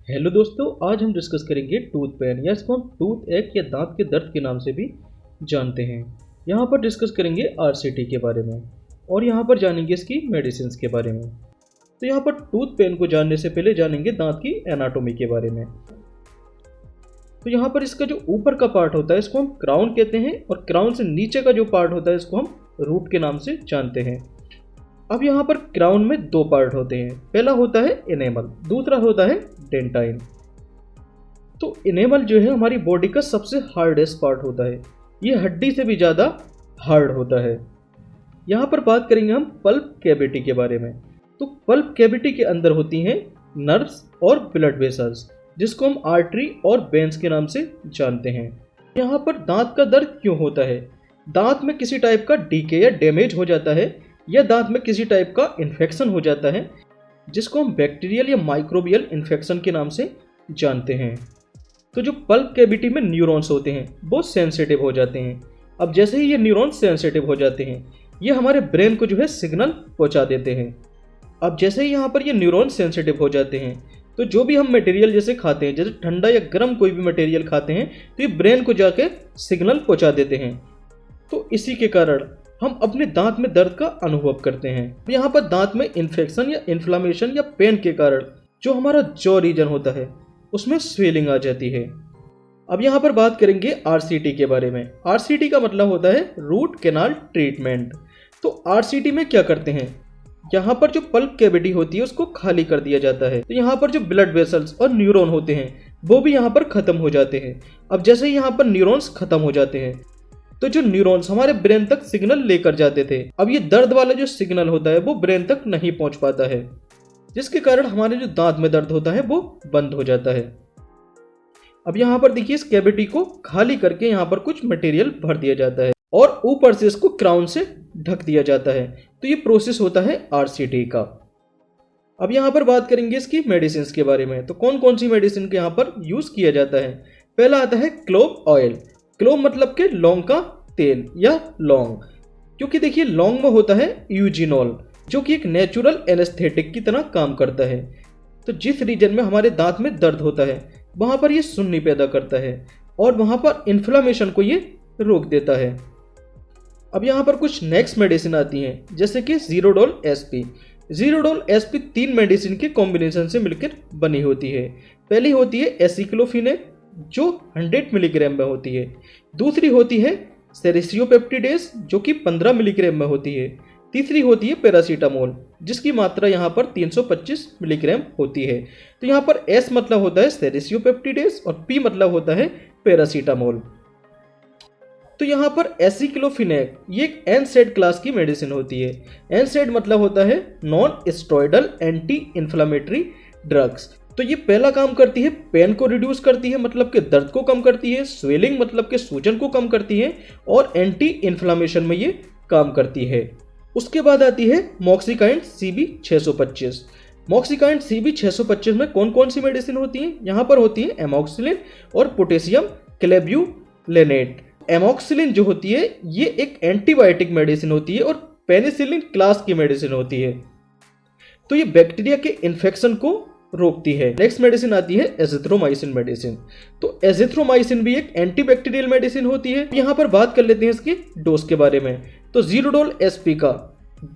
Hello दोस्तों, आज हम डिस्कस करेंगे टूथ पेन या इसको हम टूथ एक या दांत के दर्द के नाम से भी जानते हैं। यहाँ पर डिस्कस करेंगे आरसीटी के बारे में और यहाँ पर जानेंगे इसकी मेडिसिन के बारे में। तो यहाँ पर टूथ पेन को जानने से पहले जानेंगे दांत की एनाटॉमी के बारे में। तो यहाँ पर इसका जो ऊपर का पार्ट होता है इसको हम क्राउन कहते हैं और क्राउन से नीचे का जो पार्ट होता है इसको हम रूट के नाम से जानते हैं। अब यहाँ पर क्राउन में दो पार्ट होते हैं, पहला होता है इनेमल, दूसरा होता है डेंटाइन। तो इनेमल जो है हमारी बॉडी का सबसे हार्डेस्ट पार्ट होता है, ये हड्डी से भी ज़्यादा हार्ड होता है। यहाँ पर बात करेंगे हम पल्प कैविटी के बारे में। तो पल्प कैविटी के अंदर होती हैं नर्व्स और ब्लड वेसल्स, जिसको हम आर्टरी और वेन्स के नाम से जानते हैं। यहाँ पर दांत का दर्द क्यों होता है? दांत में किसी टाइप का डीके या डैमेज हो जाता है या दांत में किसी टाइप का इन्फेक्शन हो जाता है, जिसको हम बैक्टीरियल या माइक्रोबियल इन्फेक्शन के नाम से जानते हैं। तो जो पल्प कैविटी में न्यूरॉन्स होते हैं वो सेंसिटिव हो जाते हैं। अब जैसे ही ये न्यूरॉन्स सेंसिटिव हो जाते हैं ये हमारे ब्रेन को जो है सिग्नल पहुंचा देते हैं। अब जैसे ही यहाँ पर ये न्यूरॉन्स सेंसिटिव हो जाते हैं तो जो भी हम मटेरियल जैसे खाते हैं, जैसे ठंडा या गर्म कोई भी मटेरियल खाते हैं, तो ये ब्रेन को जाके सिग्नल पहुँचा देते हैं। तो इसी के कारण हम अपने दांत में दर्द का अनुभव करते हैं। यहाँ पर दांत में इन्फेक्शन या इन्फ्लामेशन या पेन के कारण जो हमारा जॉ रीजन होता है उसमें स्वेलिंग आ जाती है। अब यहाँ पर बात करेंगे आरसीटी के बारे में। आरसीटी का मतलब होता है रूट कैनाल ट्रीटमेंट। तो आरसीटी में क्या करते हैं, यहाँ पर जो पल्प कैविटी होती है उसको खाली कर दिया जाता है। तो यहाँ पर जो ब्लड वेसल्स और न्यूरॉन होते हैं वो भी यहाँ पर खत्म हो जाते हैं। अब जैसे ही यहाँ पर न्यूरॉन्स खत्म हो जाते हैं तो जो न्यूरॉन्स हमारे ब्रेन तक सिग्नल लेकर जाते थे, अब ये दर्द वाला जो सिग्नल होता है वो ब्रेन तक नहीं पहुंच पाता है, जिसके कारण हमारे जो दांत में दर्द होता है वो बंद हो जाता है। अब यहाँ पर देखिए, इस कैविटी को खाली करके यहाँ पर कुछ मटेरियल भर दिया जाता है और ऊपर से इसको क्राउन से ढक दिया जाता है। तो ये प्रोसेस होता है आरसीटी का। अब यहाँ पर बात करेंगे इसकी मेडिसिन के बारे में। तो कौन कौन सी मेडिसिन के यहाँ पर यूज किया जाता है? पहला आता है क्लोव ऑयल। क्लोव मतलब के लौंग का तेल या लौंग, क्योंकि देखिए लौंग में होता है यूजिनॉल जो कि एक नेचुरल एनेस्थेटिक की तरह काम करता है। तो जिस रीजन में हमारे दांत में दर्द होता है वहां पर ये सुन्नी पैदा करता है और वहां पर इन्फ्लामेशन को ये रोक देता है। अब यहाँ पर कुछ नेक्स्ट मेडिसिन आती हैं, जैसे कि Zerodol SP. Zerodol SP 3 medicine के कॉम्बिनेशन से मिलकर बनी होती है। पहली होती है एसिक्लोफिनेक जो 100 मिलीग्राम में होती है। दूसरी होती है सेरिसियोपेप्टिडेस जो कि 15 मिलीग्राम में होती है। तीसरी होती है पैरासीटामोल जिसकी मात्रा यहाँ पर 325 मिलीग्राम होती है। तो यहाँ पर एस मतलब होता है सेरिसियोपेप्टिडेस और पी मतलब होता है पैरासीटामोल। तो यहाँ पर एसिक्लोफिनेक ये एक एनसेड क्लास की मेडिसिन होती है। एनसेड मतलब होता है non steroidal anti inflammatory drugs. तो ये पहला काम करती है पेन को रिड्यूस करती है, मतलब के दर्द को कम करती है, स्वेलिंग मतलब के सूजन को कम करती है और एंटी इन्फ्लामेशन में ये काम करती है। उसके बाद आती है मॉक्सिकाइंड CB 625। मॉक्सिकाइंड CB 625 में कौन कौन सी मेडिसिन होती है? यहाँ पर होती है एमॉक्सिलिन और पोटेशियम क्लेब्यूलेनेट। एमॉक्सिलिन जो होती है ये एक एंटीबायोटिक मेडिसिन होती है और पेनिसिलिन क्लास की मेडिसिन होती है। तो ये बैक्टीरिया के इन्फेक्शन को रोकती है। नेक्स्ट मेडिसिन आती है एजिथ्रोमाइसिन मेडिसिन। तो एजिथ्रोमाइसिन भी एक एंटीबैक्टीरियल मेडिसिन होती है। यहाँ पर बात कर लेते हैं इसकी डोज के बारे में। तो जीरोडोल एसपी का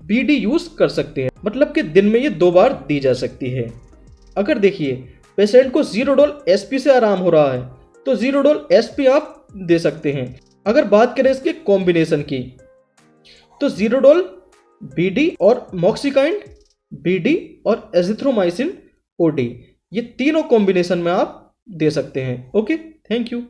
BD यूज कर सकते हैं, मतलब कि दिन में ये 2 बार दी जा सकती है। अगर देखिए पेशेंट को जीरोडोल एसपी से आराम हो रहा है तो जीरोडोल एसपी आप दे सकते हैं। अगर बात करें इसके कॉम्बिनेशन की तो जीरोडोल BD और मॉक्सिकाइंड BD और एजिथ्रोमाइसिन OD ये तीनों कॉम्बिनेशन में आप दे सकते हैं। Okay, thank you.